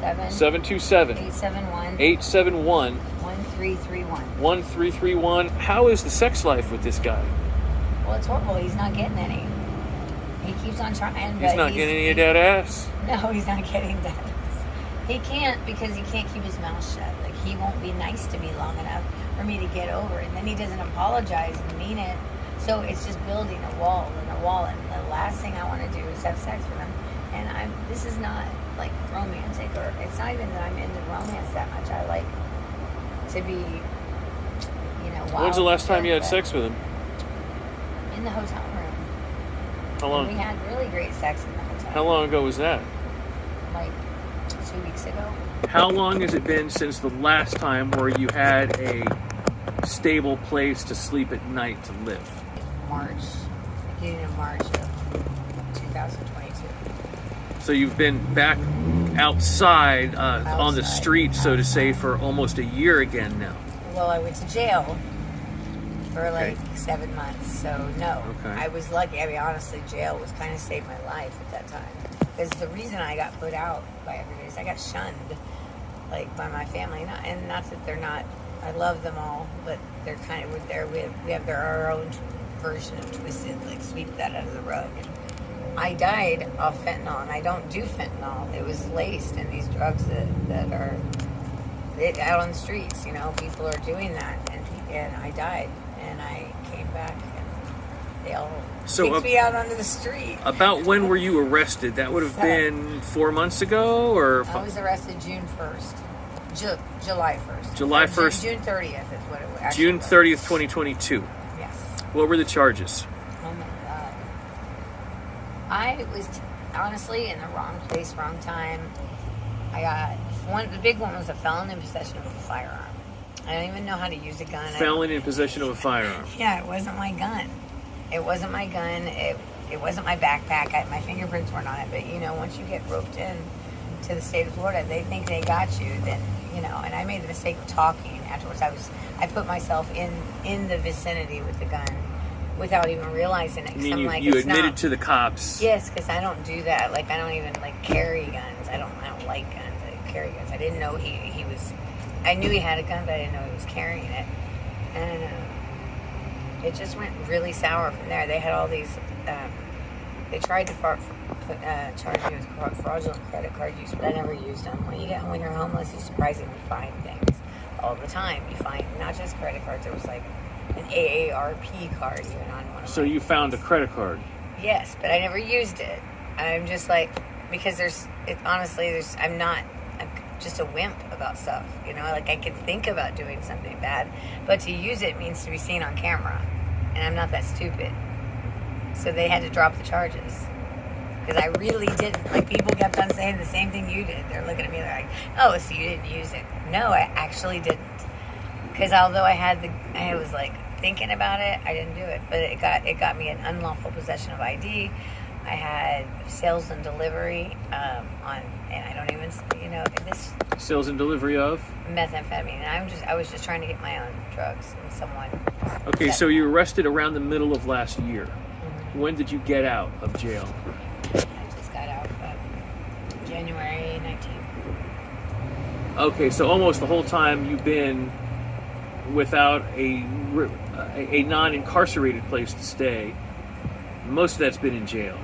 727 871 1331. How is the sex life with this guy? Well, it's horrible. He's not getting any. He keeps on trying. He's not getting any of that ass? No, he's not getting that ass. He can't because he can't keep his mouth shut. Like, he won't be nice to me long enough for me to get over it. And then he doesn't apologize and mean it. So it's just building a wall and a wall. And the last thing I want to do is have sex with him. And this is not like romantic, or it's not even that I'm into romance that much. I like to be, wild. When's the last time you had sex with him? In the hotel room. How long? And we had really great sex in the hotel. How long ago was that? Like 2 weeks ago. How long has it been since the last time where you had a stable place to sleep at night to live? Beginning of March of 2022. So you've been back outside on the street, so to say, for almost a year again now. Well, I went to jail for like 7 months, so no. Okay. I was lucky. I mean, honestly, jail was kind of saved my life at that time. Because the reason I got put out by everybody is I got shunned, like, by my family. Not that they're not, I love them all, but they're kind of, we have our own version of twisted, like, sweep that out of the rug. And I died off fentanyl, and I don't do fentanyl. It was laced in these drugs that are out on the streets. People are doing that, and I died, and I came back, and they all kicked me out onto the street. About when were you arrested? That would have been 4 months ago, or? I was arrested June 1st. July 1st. July 1st. June 30th is what it was. June 30th, 2022. Yes. What were the charges? Oh my God. I was honestly in the wrong place, wrong time. I got the big one was a felon in possession of a firearm. I don't even know how to use a gun. Felon in possession of a firearm. Yeah, it wasn't my gun. It wasn't my gun. It wasn't my backpack. My fingerprints weren't on it. But once you get roped in to the state of Florida, they think they got you. Then and I made the mistake of talking afterwards. I put myself in the vicinity with the gun without even realizing it. You admitted to the cops? Yes, because I don't do that. Like, I don't even carry guns. I don't like guns. I carry guns. I didn't know he was. I knew he had a gun, but I didn't know he was carrying it. And it just went really sour from there. They had all these. They tried to charge me with fraudulent credit card use, but I never used them. When you're homeless, you surprisingly find things all the time. You find not just credit cards. There was like an AARP card even on one of So you found a credit card? Yes, but I never used it. I'm just because I'm just a wimp about stuff. I can think about doing something bad, but to use it means to be seen on camera, and I'm not that stupid. So they had to drop the charges. Because I really didn't. People kept on saying the same thing you did. They're looking at me like, oh, so you didn't use it. No, I actually didn't. Because although I was thinking about it, I didn't do it. But it got me an unlawful possession of ID. I had sales and delivery and I don't even, this. Sales and delivery of? Methamphetamine. And I was just trying to get my own drugs, and someone. Okay, so you were arrested around the middle of last year. Mm-hmm. When did you get out of jail? I just got out January 19th. Okay, so almost the whole time you've been without a non-incarcerated place to stay. Most of that's been in jail.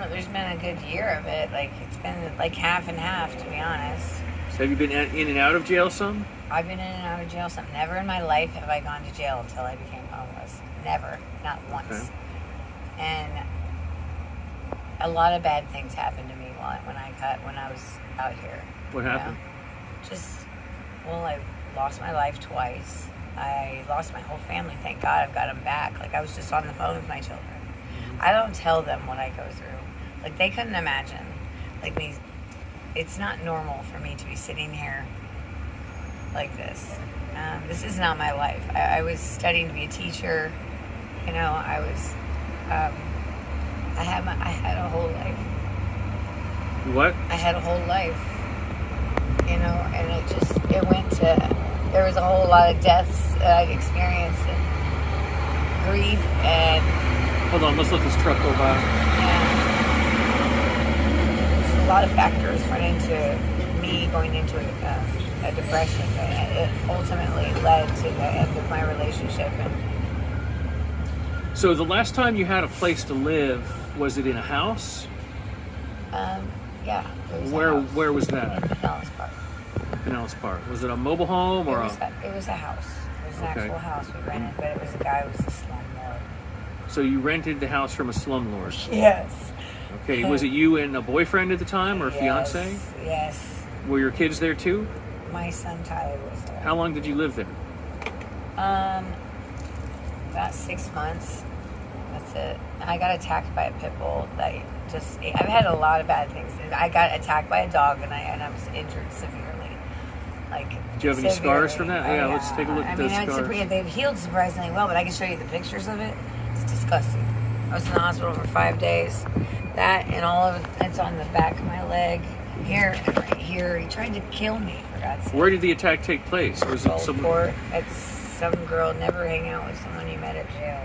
There's been a good year of it. It's been half and half, to be honest. So have you been in and out of jail some? I've been in and out of jail some. Never in my life have I gone to jail until I became homeless. Never. Not once. Okay. And a lot of bad things happened to me when I was out here. What happened? I lost my life twice. I lost my whole family. Thank God I've got them back. I was just on the phone with my children. I don't tell them what I go through. They couldn't imagine. Me, it's not normal for me to be sitting here like this. This is not my life. I was studying to be a teacher. I had a whole life. What? I had a whole life. And it went to, there was a whole lot of deaths that I'd experienced, and grief, and... Hold on, let's let this truck go by. Yeah. So, a lot of factors went into me going into a depression, but it ultimately led to the end of my relationship. And So the last time you had a place to live, was it in a house? yeah, it was a Where house where was in that? Pinellas Park. Pinellas Park. Was it a mobile home or It was a house. It was an Okay. actual house we rented, but it was a guy who was a slumlord. So you rented the house from a slumlord? Yes. Okay. Was it you and a boyfriend at the time or a Yes, fiance? Yes. Were your kids there too? My son Tyler was there. How long did you live there? About 6 months. That's it. I got attacked by a pit bull. I've had a lot of bad things. I got attacked by a dog, and I was injured severely. Like, Do you have any scars from that? Oh, Yeah, let's take a look at those scars. They've healed surprisingly well, but I can show you the pictures of it. It's disgusting. I was in the hospital for 5 days. That and all of it's on the back of my leg. Here and right here. He tried to kill me, for God's sake. Where did the attack take place? Was it Court. It's some girl. Never hang out with someone you met at jail.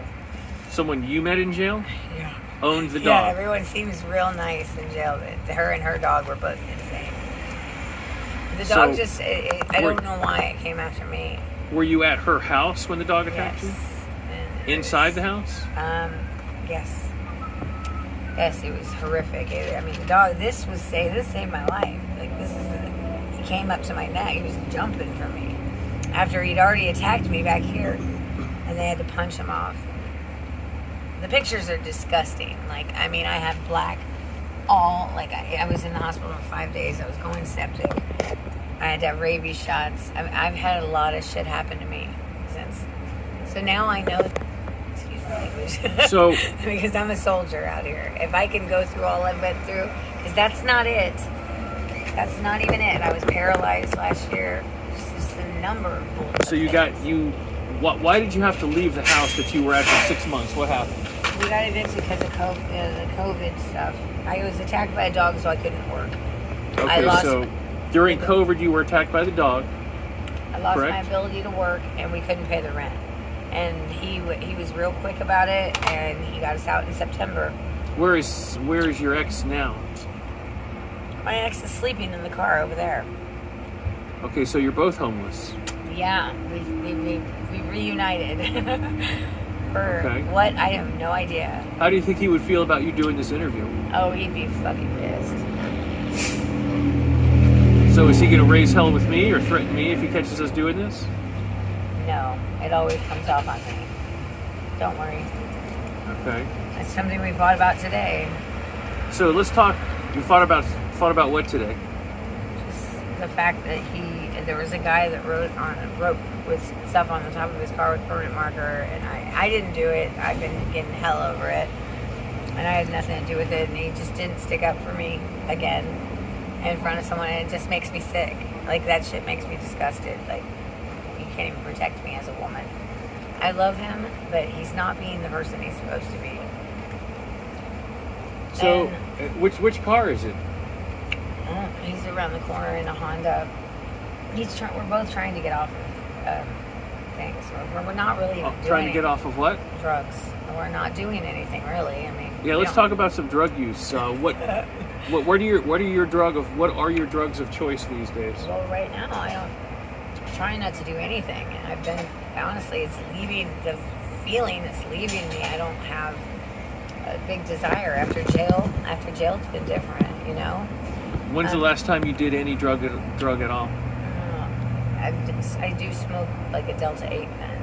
someone you met in jail? Yeah. Owned the Yeah, dog? everyone seems real nice in jail, but her and her dog were both insane. The dog I don't know why it came after me. Were you at her house when the dog attacked Yes. And you? Inside the house? Yes. Yes, it was horrific. The dog, this saved my life. Like, he came up to my neck. He was jumping for me. After he'd already attacked me back here, and they had to punch him off. The pictures are disgusting. I have black I was in the hospital for 5 days. I was going septic. I had to have rabies shots. I've had a lot of shit happen to me since. So now I know, excuse my language, So, because I'm a soldier out here. If I can go through all I went through, because that's not it. That's not even it. I was paralyzed last year. It's just a number of bullshit things. Why did you have to leave the house that you were at for 6 months? What happened? We got evicted because of the COVID stuff. I was attacked by a dog, so I couldn't work. Okay, so during COVID you were attacked by the dog. I lost correct? my ability to work, and we couldn't pay the rent. And he was real quick about it, and he got us out in September. Where is your ex now? My ex is sleeping in the car over there. Okay, so you're both homeless. Yeah, we reunited. For Okay. what? I have no idea. How do you think he would feel about you doing this interview? Oh, he'd be fucking pissed. So is he going to raise hell with me or threaten me if he catches us doing this? No, it always comes off on me. Don't worry. Okay. That's something we fought about today. So let's talk. You fought about what today? Just the fact that there was a guy that wrote with stuff on the top of his car with permanent marker, and I didn't do it. I've been getting hell over it, and I had nothing to do with it, and he just didn't stick up for me again in front of someone, and it just makes me sick. Like, that shit makes me disgusted. Like, he can't even protect me as a woman. I love him, but he's not being the person he's supposed to be. So, which car is it? He's around the corner in a Honda. We're both trying to get off of things. We're not really even doing Trying to get off of what? drugs. We're not doing anything really. Yeah, let's talk about some drug use. What are your drugs of choice these days? Well, right now I'm trying not to do anything. I've been, honestly, it's leaving the feeling. It's leaving me. I don't have a big desire after jail. After jail, it's been different. When's the last time you did any drug at all? I do smoke like a Delta 8 pen.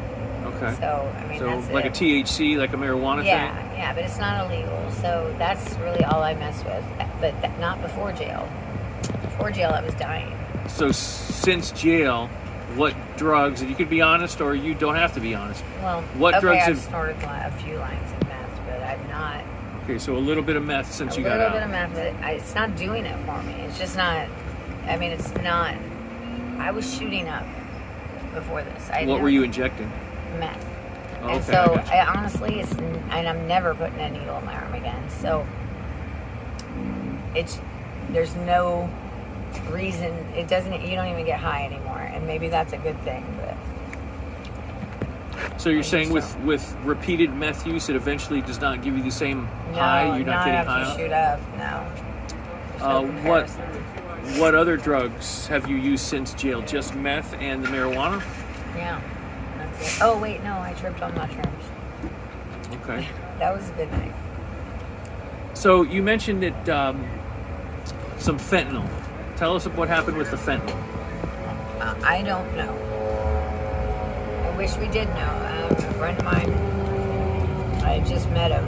Okay. So that's like it. a THC, like a marijuana thing? Yeah, but it's not illegal. So that's really all I mess with. But not before jail. Before jail, I was dying. So since jail, what drugs, and you could be honest or you don't have to be honest. Well, what drugs I've snorted a few lines of meth, but I've not. Okay, so a little bit of meth since you got out. A little bit of meth, but it's not doing it for me. It's just not. It's not. I was shooting up before this. What were you injecting? Meth. Oh, and okay, so, I gotcha. honestly, and I'm never putting a needle in my arm again. So, there's no reason. You don't even get high anymore, and maybe that's a good thing. But so you're saying with repeated meth use, it eventually does not give you the same high? You're not getting high after enough? shoot up. No. There's no comparison. What other drugs have you used since jail? Just meth and the marijuana? Yeah, that's it. Oh wait, no, I tripped on mushrooms. Okay. That was a good night. So you mentioned that some fentanyl. Tell us what happened with the fentanyl. I don't know. I wish we did know. A friend of mine, I just met him.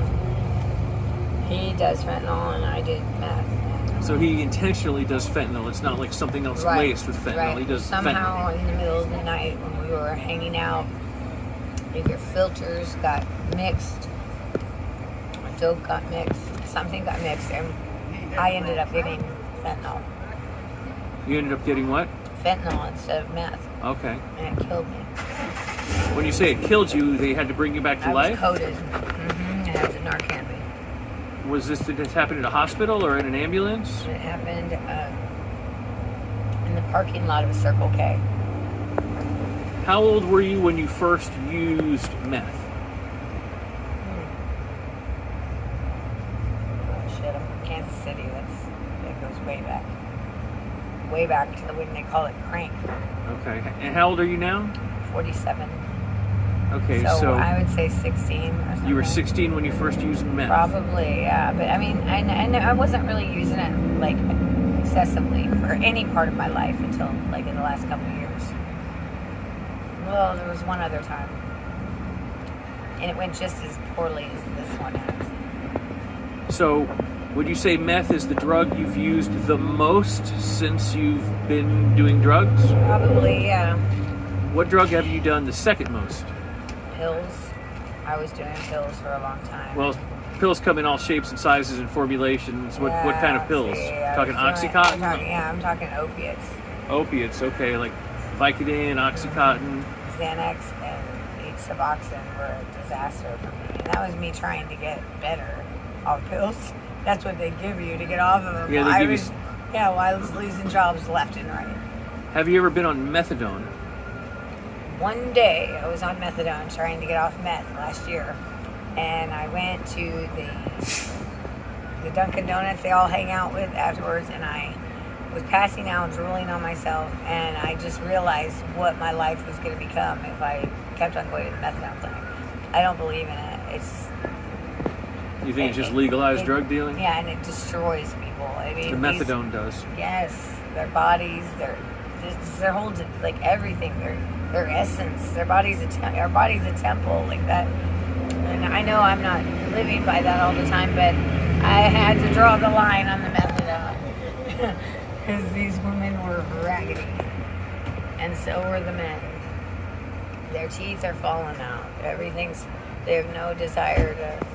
He does fentanyl and I did meth. So he intentionally does fentanyl. It's not like something else laced with fentanyl. Right. He does Somehow fentanyl. in the middle of the night when we were hanging out, your filters got mixed. Dope got mixed. Something got mixed, and I ended up getting fentanyl. You ended up getting what? Fentanyl instead of meth, Okay. and it killed me. When you say it killed you, they had to bring you back to I life? was coded. I had to Narcan me. Was this did this happen at a hospital or in an ambulance? It happened in the parking lot of a Circle K. How old were you when you first used meth? Oh shit, I'm from Kansas City. That goes way back. Way back to when they call it crank. Okay. And how old are you now? 47. Okay, So I would say 16 or something. you were 16 when you first used meth. Probably, yeah. But I mean, I wasn't really using it like excessively for any part of my life until like in the last couple of years. Well, there was one other time. And it went just as poorly as this one has. So, would you say meth is the drug you've used the most since you've been doing drugs? Probably, yeah. What drug have you done the second most? Pills. I was doing pills for a long time. Well, pills come in all shapes and sizes and formulations. What kind of pills? Talking Oxycontin? I'm talking opiates. Opiates, okay, like Vicodin, Oxycontin. Xanax and Suboxone were a disaster for me. And that was me trying to get better off pills. That's what they give you to get off of them. Yeah, they give you... Yeah, while I was losing jobs left and right. Have you ever been on methadone? One day I was on methadone trying to get off meth last year. And I went to the Dunkin' Donuts they all hang out with afterwards, and I was passing out, drooling on myself, and I just realized what my life was going to become if I kept on going to the methadone clinic. I don't believe in it. You think it's just legalized drug dealing? Yeah, and it destroys people. I mean, the methadone does. Yes, their bodies, their whole, like everything, their essence, our body's a temple, like that. And I know I'm not living by that all the time, but I had to draw the line on the methadone because these women were raggedy, and so were the men. Their teeth are falling out. They have no desire to.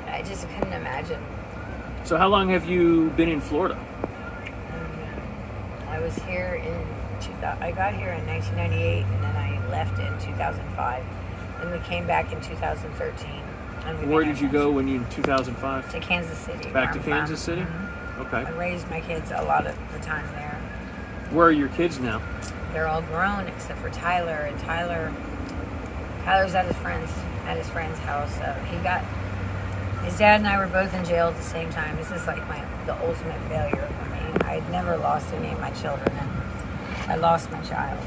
I just couldn't imagine. So how long have you been in Florida? I was here I got here in 1998, and then I left in 2005. And we came back in 2013. And Where did you go when you in 2005? To Kansas City. Back to Kansas City? Mm-hmm. Okay. I raised my kids a lot of the time there. Where are your kids now? They're all grown except for Tyler. And Tyler's at his friend's house. His dad and I were both in jail at the same time. This is like the ultimate failure for me. I had never lost any of my children, and I lost my child.